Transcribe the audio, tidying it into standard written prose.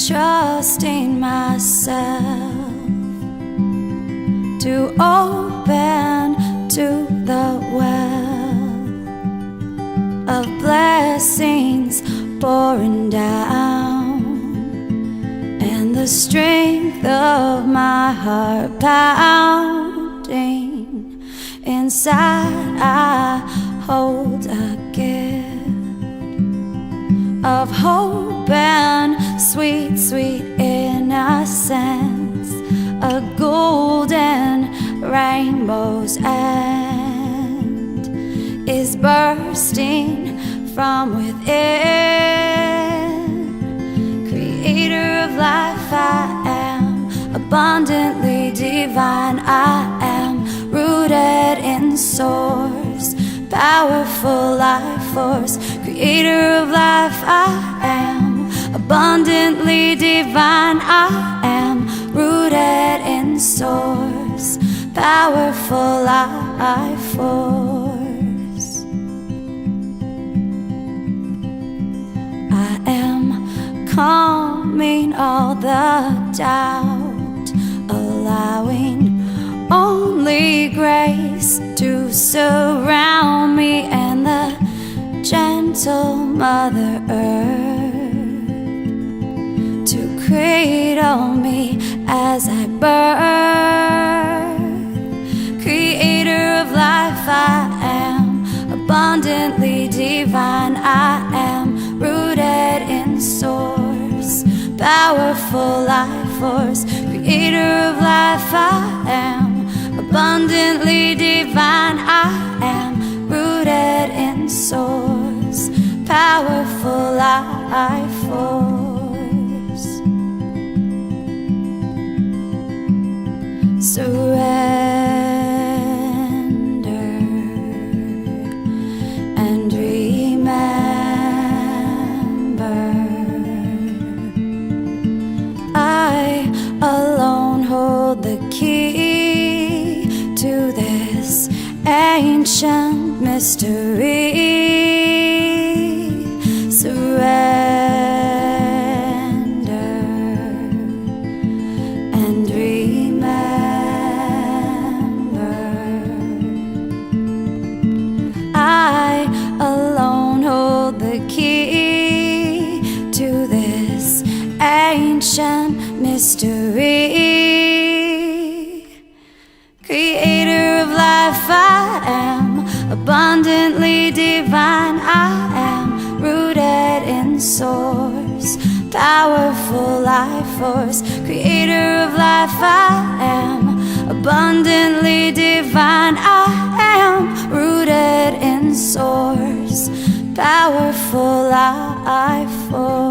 trusting myself to open to the well of blessings pouring down, and the strength of my heart pounding inside. I hold a gift of hope and sweet, sweet innocence, a golden rainbow's end is bursting from within. Creator of life, I am abundantly divine. I am rooted in source, powerful life force. Creator of life, I am abundantly divine. I am rooted in source, powerful life force. I am calming all the doubt, allowing only grace to surround me, and the gentle Mother Earth to cradle me as I birth. Creator of life, I am abundantly divine. I am rooted in source, powerful life force. Creator of life, I am abundantly divine. I am rooted in source, powerful life force. Surrender and remember, I alone hold the key to this ancient mystery. Surrender and remember, I alone hold the key to this ancient mystery. Creator of life, I am abundantly divine. I am rooted in source, powerful life force. Creator of life, I am abundantly divine. I am rooted in source, powerful life force.